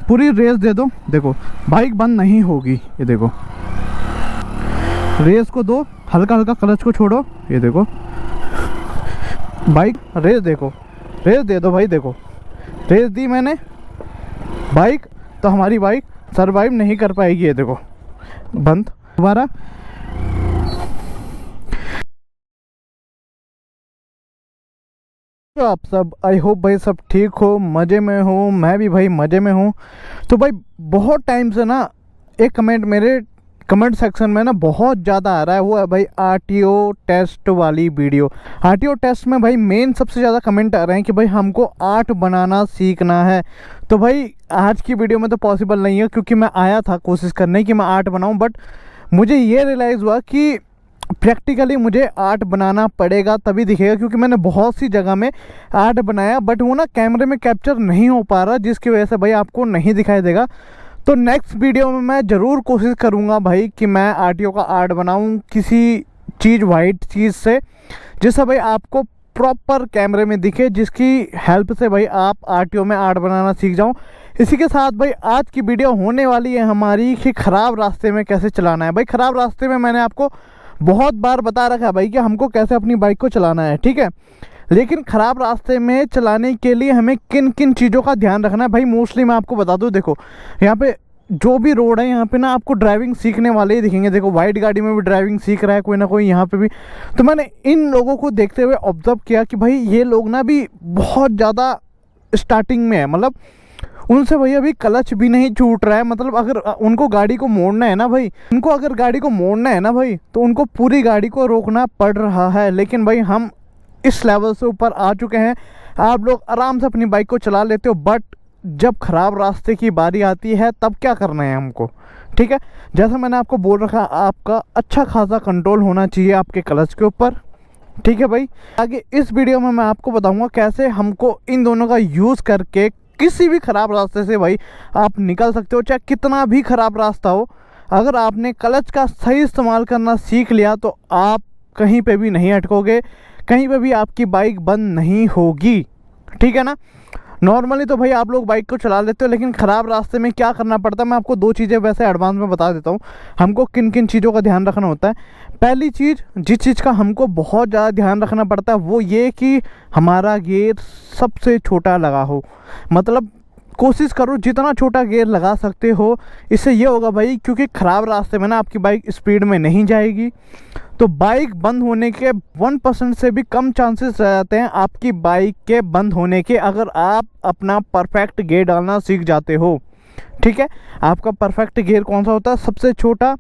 पूरी रेस दे दो, देखो बाइक बंद नहीं होगी। ये देखो रेस को दो, हल्का हल्का क्लच को छोड़ो, ये देखो बाइक रेस, देखो रेस दे दो भाई, देखो रेस दी मैंने बाइक, तो हमारी बाइक सरवाइव नहीं कर पाएगी। ये देखो बंद। दोबारा तो आप सब, आई होप भाई सब ठीक हो, मज़े में हो, मैं भी भाई मज़े में हूँ। तो भाई बहुत टाइम से ना एक कमेंट मेरे कमेंट सेक्शन में ना बहुत ज़्यादा आ रहा है, वो है भाई आरटीओ टेस्ट वाली वीडियो। आरटीओ टेस्ट में भाई मेन सबसे ज़्यादा कमेंट आ रहे हैं कि भाई हमको आर्ट बनाना सीखना है। तो भाई आज की वीडियो में तो पॉसिबल नहीं है, क्योंकि मैं आया था कोशिश करने की मैं आर्ट बनाऊँ, बट मुझे ये रियलाइज़ हुआ कि प्रैक्टिकली मुझे आर्ट बनाना पड़ेगा तभी दिखेगा, क्योंकि मैंने बहुत सी जगह में आर्ट बनाया बट वो ना कैमरे में कैप्चर नहीं हो पा रहा, जिसकी वजह से भाई आपको नहीं दिखाई देगा। तो नेक्स्ट वीडियो में मैं ज़रूर कोशिश करूँगा भाई कि मैं आरटीओ का आर्ट बनाऊँ किसी चीज़ वाइट चीज़ से, जिससे भाई आपको प्रॉपर कैमरे में दिखे, जिसकी हेल्प से भाई आप आरटीओ में आर्ट बनाना सीख जाओ। इसी के साथ भाई आज की वीडियो होने वाली है हमारी कि ख़राब रास्ते में कैसे चलाना है। भाई ख़राब रास्ते में मैंने आपको बहुत बार बता रखा है भाई कि हमको कैसे अपनी बाइक को चलाना है, ठीक है, लेकिन ख़राब रास्ते में चलाने के लिए हमें किन किन चीज़ों का ध्यान रखना है भाई मोस्टली मैं आपको बता दूं। देखो यहाँ पे जो भी रोड है, यहाँ पे ना आपको ड्राइविंग सीखने वाले ही दिखेंगे। देखो वाइट गाड़ी में भी ड्राइविंग सीख रहा है कोई ना कोई, यहाँ पे भी। तो मैंने इन लोगों को देखते हुए ऑब्जर्व किया कि भाई ये लोग ना भी बहुत ज़्यादा स्टार्टिंग में है, मतलब उनसे भाई अभी क्लच भी नहीं छूट रहा है। मतलब अगर उनको गाड़ी को मोड़ना है ना भाई, उनको अगर गाड़ी को मोड़ना है ना भाई, तो उनको पूरी गाड़ी को रोकना पड़ रहा है। लेकिन भाई हम इस लेवल से ऊपर आ चुके हैं, आप लोग आराम से अपनी बाइक को चला लेते हो, बट जब ख़राब रास्ते की बारी आती है तब क्या करना है हमको, ठीक है। जैसा मैंने आपको बोल रखा, आपका अच्छा खासा कंट्रोल होना चाहिए आपके क्लच के ऊपर, ठीक है भाई। आगे इस वीडियो में मैं आपको बताऊंगा कैसे हमको इन दोनों का यूज़ करके किसी भी ख़राब रास्ते से भाई आप निकल सकते हो, चाहे कितना भी ख़राब रास्ता हो। अगर आपने क्लच का सही इस्तेमाल करना सीख लिया तो आप कहीं पे भी नहीं अटकोगे, कहीं पे भी आपकी बाइक बंद नहीं होगी, ठीक है ना। नॉर्मली तो भाई आप लोग बाइक को चला लेते हो, लेकिन ख़राब रास्ते में क्या करना पड़ता है मैं आपको दो चीज़ें वैसे एडवांस में बता देता हूँ हमको किन किन चीज़ों का ध्यान रखना होता है। पहली चीज़, जिस चीज़ का हमको बहुत ज़्यादा ध्यान रखना पड़ता है वो ये कि हमारा गियर सबसे छोटा लगा हो। मतलब कोशिश करो जितना छोटा गियर लगा सकते हो। इससे ये होगा भाई, क्योंकि ख़राब रास्ते में ना आपकी बाइक स्पीड में नहीं जाएगी, तो बाइक बंद होने के 1% से भी कम चांसेस रह जाते हैं आपकी बाइक के बंद होने के, अगर आप अपना परफेक्ट गियर डालना सीख जाते हो, ठीक है। आपका परफेक्ट गियर कौन सा होता है? सबसे छोटा।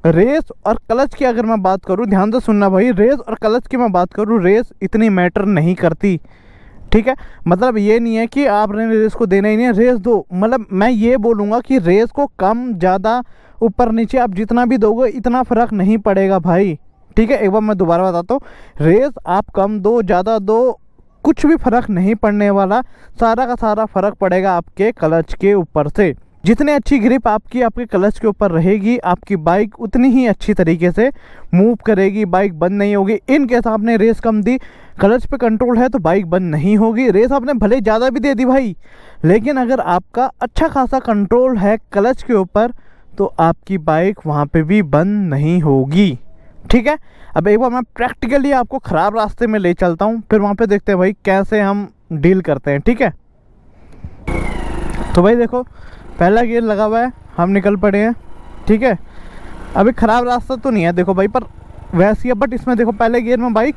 रेस और क्लच की अगर मैं बात करूं, ध्यान से सुनना भाई, रेस और क्लच की मैं बात करूं, रेस इतनी मैटर नहीं करती, ठीक है। मतलब ये नहीं है कि आपने रेस को देना ही नहीं है, रेस दो। मतलब मैं ये बोलूँगा कि रेस को कम ज़्यादा ऊपर नीचे आप जितना भी दोगे इतना फ़र्क नहीं पड़ेगा भाई, ठीक है। एक बार मैं दोबारा बताता हूँ, रेस आप कम दो ज़्यादा दो कुछ भी फ़र्क नहीं पड़ने वाला, सारा का सारा फ़र्क पड़ेगा आपके क्लच के ऊपर से। जितनी अच्छी ग्रिप आपकी आपके क्लच के ऊपर रहेगी, आपकी बाइक उतनी ही अच्छी तरीके से मूव करेगी, बाइक बंद नहीं होगी। इन केस आपने रेस कम दी, क्लच पे कंट्रोल है तो बाइक बंद नहीं होगी। रेस आपने भले ज़्यादा भी दे दी भाई, लेकिन अगर आपका अच्छा खासा कंट्रोल है क्लच के ऊपर तो आपकी बाइक वहाँ पे भी बंद नहीं होगी, ठीक है। अब एक बार मैं प्रैक्टिकली आपको ख़राब रास्ते में ले चलता हूँ, फिर वहाँ पे देखते हैं भाई कैसे हम डील करते हैं, ठीक है। तो भाई देखो पहला गियर लगा हुआ है, हम निकल पड़े हैं, ठीक है। अभी ख़राब रास्ता तो नहीं है देखो भाई, पर वैसे है, बट इसमें देखो पहले गियर में बाइक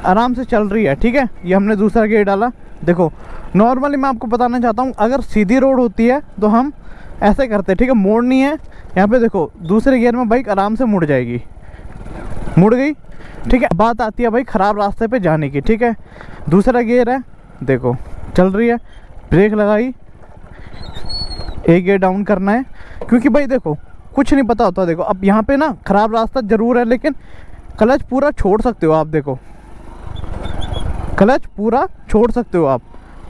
आराम से चल रही है, ठीक है। ये हमने दूसरा गियर डाला। देखो नॉर्मली मैं आपको बताना चाहता हूँ, अगर सीधी रोड होती है तो हम ऐसे करते हैं, ठीक है, मोड़नी है। यहाँ पे देखो दूसरे गियर में बाइक आराम से मुड़ जाएगी, मुड़ गई, ठीक है। बात आती है भाई ख़राब रास्ते पे जाने की, ठीक है। दूसरा गियर है, देखो चल रही है, ब्रेक लगाई, एक गियर डाउन करना है, क्योंकि भाई देखो कुछ नहीं पता होता। देखो अब यहाँ पे ना ख़राब रास्ता ज़रूर है, लेकिन क्लच पूरा छोड़ सकते हो आप, देखो क्लच पूरा छोड़ सकते हो आप,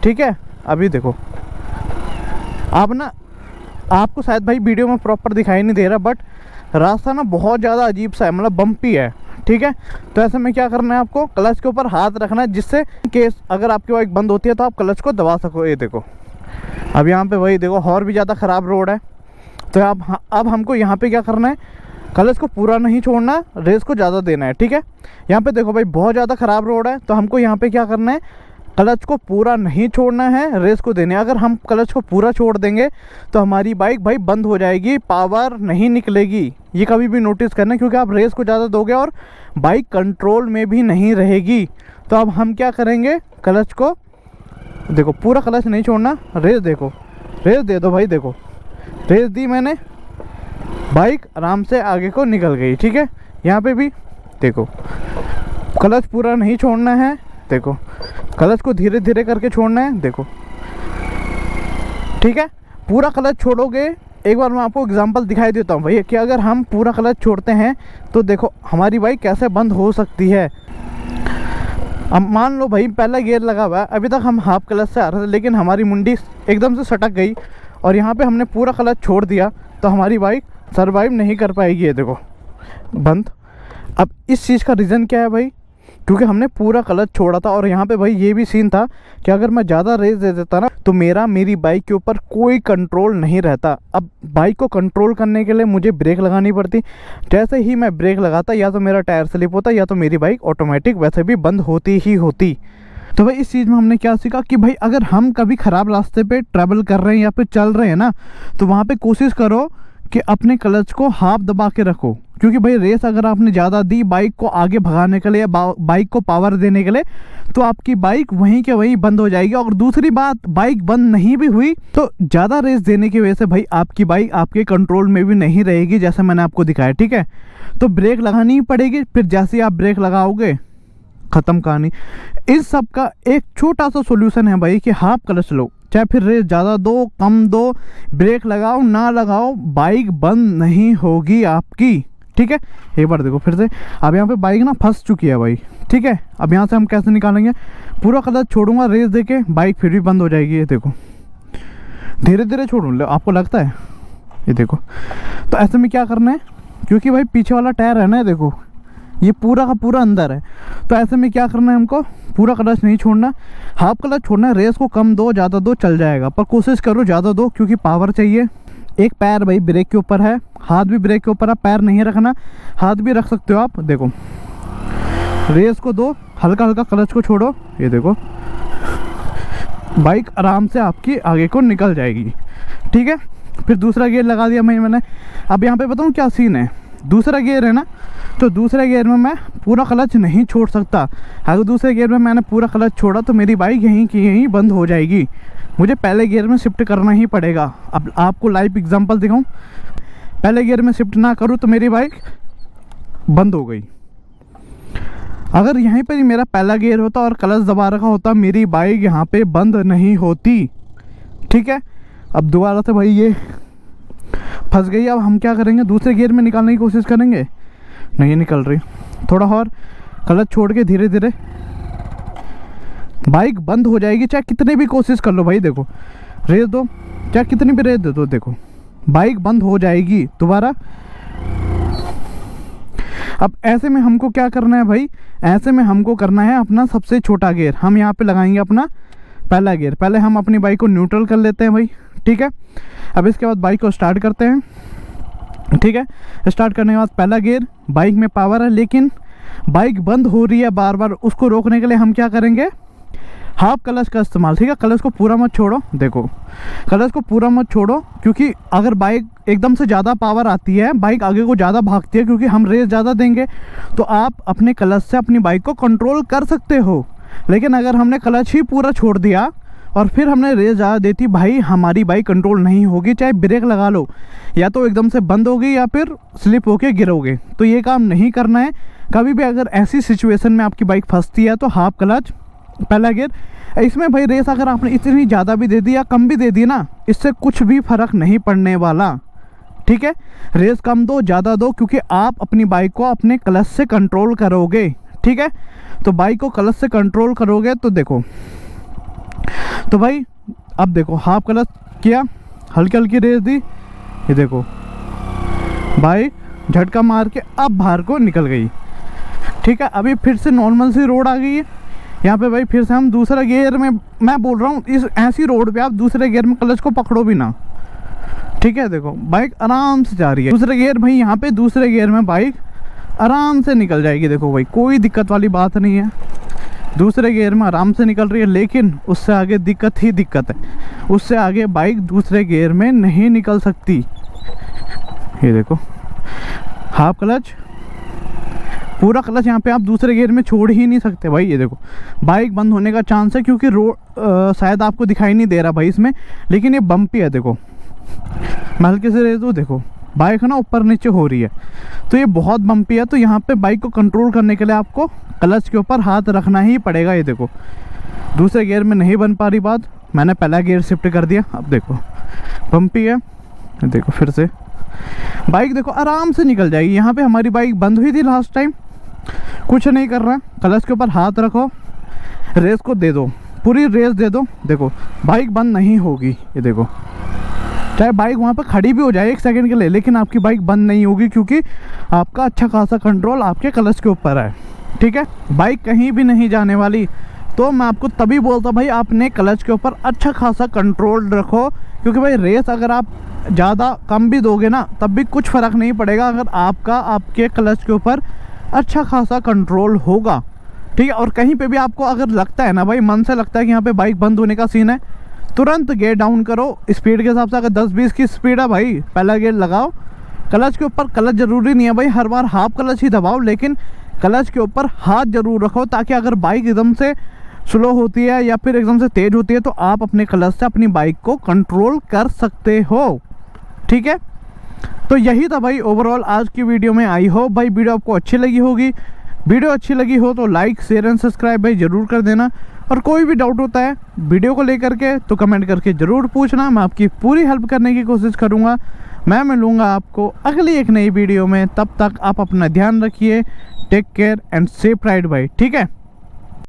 ठीक है। अभी देखो आप ना, आपको शायद भाई वीडियो में प्रॉपर दिखाई नहीं दे रहा, बट रास्ता ना बहुत ज़्यादा अजीब सा है, मतलब बम्पी है, ठीक है। तो ऐसे में क्या करना है, आपको क्लच के ऊपर हाथ रखना है, जिससे केस अगर आपकी बाइक बंद होती है तो आप क्लच को दबा सको। ये देखो अब यहाँ पे वही देखो और भी ज़्यादा ख़राब रोड है। तो अब हमको यहाँ पे क्या करना है, क्लच को पूरा नहीं छोड़ना, रेस को ज़्यादा देना है। ठीक है, यहाँ पे देखो भाई बहुत ज़्यादा ख़राब रोड है, तो हमको यहाँ पे क्या करना है, क्लच को पूरा नहीं छोड़ना है, रेस को देने। अगर हम क्लच को पूरा छोड़ देंगे तो हमारी बाइक भाई बंद हो जाएगी, पावर नहीं निकलेगी। ये कभी भी नोटिस करना, क्योंकि आप रेस को ज़्यादा दोगे और बाइक कंट्रोल में भी नहीं रहेगी। तो अब हम क्या करेंगे, क्लच को देखो पूरा क्लच नहीं छोड़ना, रेस देखो, रेस दे दो भाई। देखो रेस दी मैंने, बाइक आराम से आगे को निकल गई। ठीक है, यहाँ पे भी देखो क्लच पूरा नहीं छोड़ना है, देखो क्लच को धीरे धीरे करके छोड़ना है। देखो ठीक है, पूरा क्लच छोड़ोगे, एक बार मैं आपको एग्जांपल दिखाई देता हूँ भैया कि अगर हम पूरा क्लच छोड़ते हैं तो देखो हमारी बाइक कैसे बंद हो सकती है। अब मान लो भाई पहला गियर लगा हुआ है, अभी तक हम हाफ क्लच से आ रहे थे, लेकिन हमारी मुंडी एकदम से सटक गई और यहाँ पे हमने पूरा क्लच छोड़ दिया, तो हमारी बाइक सर्वाइव नहीं कर पाएगी। ये देखो बंद। अब इस चीज़ का रीज़न क्या है भाई, क्योंकि हमने पूरा क्लच छोड़ा था। और यहाँ पे भाई ये भी सीन था कि अगर मैं ज़्यादा रेस दे देता ना तो मेरी बाइक के ऊपर कोई कंट्रोल नहीं रहता। अब बाइक को कंट्रोल करने के लिए मुझे ब्रेक लगानी पड़ती, जैसे ही मैं ब्रेक लगाता या तो मेरा टायर स्लिप होता या तो मेरी बाइक ऑटोमेटिक वैसे भी बंद होती ही होती। तो भाई इस चीज़ में हमने क्या सीखा कि भाई अगर हम कभी ख़राब रास्ते पे ट्रैवल कर रहे हैं या फिर चल रहे हैं ना, तो वहाँ पे कोशिश करो कि अपने क्लच को हाफ दबा के रखो, क्योंकि भाई रेस अगर आपने ज़्यादा दी बाइक को आगे भगाने के लिए, बाइक को पावर देने के लिए, तो आपकी बाइक वहीं के वहीं बंद हो जाएगी। और दूसरी बात, बाइक बंद नहीं भी हुई तो ज़्यादा रेस देने की वजह से भाई आपकी बाइक आपके कंट्रोल में भी नहीं रहेगी, जैसे मैंने आपको दिखाया। ठीक है, तो ब्रेक लगानी ही पड़ेगी, फिर जैसे ही आप ब्रेक लगाओगे ख़त्म कहानी। इस सब का एक छोटा सा सोल्यूशन है भाई कि हाफ क्लच लो, चाहे फिर रेस ज़्यादा दो कम दो, ब्रेक लगाओ ना लगाओ, बाइक बंद नहीं होगी आपकी। ठीक है, एक बार देखो फिर से। अब यहाँ पे बाइक ना फंस चुकी है भाई। ठीक है, अब यहाँ से हम कैसे निकालेंगे, पूरा क्लच छोड़ूंगा, रेस देके बाइक फिर भी बंद हो जाएगी। ये देखो धीरे धीरे छोड़ूँ, आपको लगता है, ये देखो। तो ऐसे में क्या करना है, क्योंकि भाई पीछे वाला टायर है ना, देखो ये पूरा का पूरा अंदर है, तो ऐसे में क्या करना है हमको, पूरा क्लच नहीं छोड़ना, हाफ क्लच छोड़ना है। रेस को कम दो ज़्यादा दो चल जाएगा, पर कोशिश करो ज़्यादा दो, क्योंकि पावर चाहिए। एक पैर भाई ब्रेक के ऊपर है, हाथ भी ब्रेक के ऊपर है, पैर नहीं रखना, हाथ भी रख सकते हो आप। देखो रेस को दो, हल्का हल्का क्लच को छोड़ो, ये देखो बाइक आराम से आपकी आगे को निकल जाएगी। ठीक है, फिर दूसरा गियर लगा दिया मैंने। अब यहाँ पे बताऊँ क्या सीन है, दूसरा गियर है ना, तो दूसरे गियर में मैं पूरा क्लच नहीं छोड़ सकता। अगर दूसरे गियर में मैंने पूरा क्लच छोड़ा तो मेरी बाइक यहीं की यहीं बंद हो जाएगी, मुझे पहले गियर में शिफ्ट करना ही पड़ेगा। अब आपको लाइव एग्जांपल दिखाऊं, पहले गियर में शिफ्ट ना करूं तो मेरी बाइक बंद हो गई। अगर यहीं पर ही मेरा पहला गियर होता और क्लच दबा रखा होता, मेरी बाइक यहाँ पे बंद नहीं होती। ठीक है, अब दोबारा से भाई ये फंस गई। अब हम क्या करेंगे, दूसरे गियर में निकालने की कोशिश करेंगे, नहीं निकल रही, थोड़ा और क्लच छोड़ के धीरे धीरे, बाइक बंद हो जाएगी चाहे कितने भी कोशिश कर लो भाई। देखो रेस दो, चाहे कितनी भी रेस दे दो, देखो बाइक बंद हो जाएगी दोबारा। अब ऐसे में हमको क्या करना है भाई, ऐसे में हमको करना है अपना सबसे छोटा गियर, हम यहाँ पे लगाएंगे अपना पहला गियर। पहले हम अपनी बाइक को न्यूट्रल कर लेते हैं भाई। ठीक है, अब इसके बाद बाइक को स्टार्ट करते हैं। ठीक है, स्टार्ट करने के बाद पहला गियर, बाइक में पावर है लेकिन बाइक बंद हो रही है बार बार, उसको रोकने के लिए हम क्या करेंगे, हाफ क्लच का इस्तेमाल। ठीक है, क्लच को पूरा मत छोड़ो, देखो क्लच को पूरा मत छोड़ो, क्योंकि अगर बाइक एकदम से ज़्यादा पावर आती है, बाइक आगे को ज़्यादा भागती है, क्योंकि हम रेस ज़्यादा देंगे, तो आप अपने क्लच से अपनी बाइक को कंट्रोल कर सकते हो। लेकिन अगर हमने क्लच ही पूरा छोड़ दिया और फिर हमने रेस ज़्यादा देती, भाई हमारी बाइक कंट्रोल नहीं होगी, चाहे ब्रेक लगा लो, या तो एकदम से बंद होगी या फिर स्लिप होके गिरोगे। तो ये काम नहीं करना है कभी भी। अगर ऐसी सिचुएशन में आपकी बाइक फंसती है तो हाफ क्लच पहला गियर। इसमें भाई रेस अगर आपने इतनी ज़्यादा भी दे दी या कम भी दे दी ना, इससे कुछ भी फ़र्क नहीं पड़ने वाला। ठीक है, रेस कम दो ज़्यादा दो, क्योंकि आप अपनी बाइक को अपने क्लच से कंट्रोल करोगे। ठीक है, तो बाइक को क्लच से कंट्रोल करोगे तो देखो, तो भाई अब देखो हाफ क्लच किया, हल्की हल्की रेस दी, ये देखो बाइक झटका मार के अब बाहर को निकल गई। ठीक है, अभी फिर से नॉर्मल सी रोड आ गई है, यहाँ पे भाई फिर से हम दूसरे गियर में, मैं बोल रहा हूँ इस ऐसी रोड पे आप दूसरे गियर में क्लच को पकड़ो भी ना, ठीक है। देखो बाइक आराम से जा रही है, दूसरे गियर भाई, यहाँ पे दूसरे गियर में बाइक आराम से निकल जाएगी। देखो भाई कोई दिक्कत वाली बात नहीं है, दूसरे गियर में आराम से निकल रही है। लेकिन उससे आगे दिक्कत ही दिक्कत है, उससे आगे बाइक दूसरे गियर में नहीं निकल सकती। ये देखो हाफ क्लच, पूरा क्लच यहाँ पे आप दूसरे गियर में छोड़ ही नहीं सकते भाई। ये देखो बाइक बंद होने का चांस है, क्योंकि रोड शायद आपको दिखाई नहीं दे रहा भाई इसमें, लेकिन ये बम्पी है। देखो मैं हल्के से तो देखो बाइक है ना ऊपर नीचे हो रही है, तो ये बहुत बम्पी है। तो यहाँ पे बाइक को कंट्रोल करने के लिए आपको क्लच के ऊपर हाथ रखना ही पड़ेगा। ये देखो दूसरे गियर में नहीं बन पा रही बात, मैंने पहला गियर शिफ्ट कर दिया। अब देखो बम्पी है, देखो फिर से बाइक देखो आराम से निकल जाएगी। यहाँ पे हमारी बाइक बंद हुई थी लास्ट टाइम, कुछ नहीं कर रहा, क्लच के ऊपर हाथ रखो, रेस को दे दो, पूरी रेस दे दो। देखो बाइक बंद नहीं होगी। ये देखो चाहे बाइक वहाँ पर खड़ी भी हो जाए 1 सेकंड के लिए, लेकिन आपकी बाइक बंद नहीं होगी, क्योंकि आपका अच्छा खासा कंट्रोल आपके क्लच के ऊपर है, ठीक है। बाइक कहीं भी नहीं जाने वाली। तो मैं आपको तभी बोलता भाई आपने क्लच के ऊपर अच्छा खासा कंट्रोल रखो, क्योंकि भाई रेस अगर आप ज़्यादा कम भी दोगे ना तब भी कुछ फ़र्क नहीं पड़ेगा, अगर आपके क्लच के ऊपर अच्छा खासा कंट्रोल होगा, ठीक है। और कहीं पे भी आपको अगर लगता है ना भाई, मन से लगता है कि यहाँ पे बाइक बंद होने का सीन है, तुरंत गियर डाउन करो स्पीड के हिसाब से। अगर 10-20 की स्पीड है भाई, पहला गियर लगाओ, क्लच के ऊपर, क्लच ज़रूरी नहीं है भाई हर बार हाफ क्लच ही दबाओ, लेकिन क्लच के ऊपर हाथ ज़रूर रखो, ताकि अगर बाइक एकदम से स्लो होती है या फिर एकदम से तेज़ होती है तो आप अपने क्लच से अपनी बाइक को कंट्रोल कर सकते हो, ठीक है। तो यही था भाई ओवरऑल आज की वीडियो में। आई होप भाई वीडियो आपको अच्छी लगी होगी। वीडियो अच्छी लगी हो तो लाइक शेयर एंड सब्सक्राइब भाई ज़रूर कर देना, और कोई भी डाउट होता है वीडियो को लेकर के तो कमेंट करके ज़रूर पूछना, मैं आपकी पूरी हेल्प करने की कोशिश करूँगा। मैं मिलूँगा आपको अगली एक नई वीडियो में, तब तक आप अपना ध्यान रखिए। Take care and safe ride भाई, ठीक है।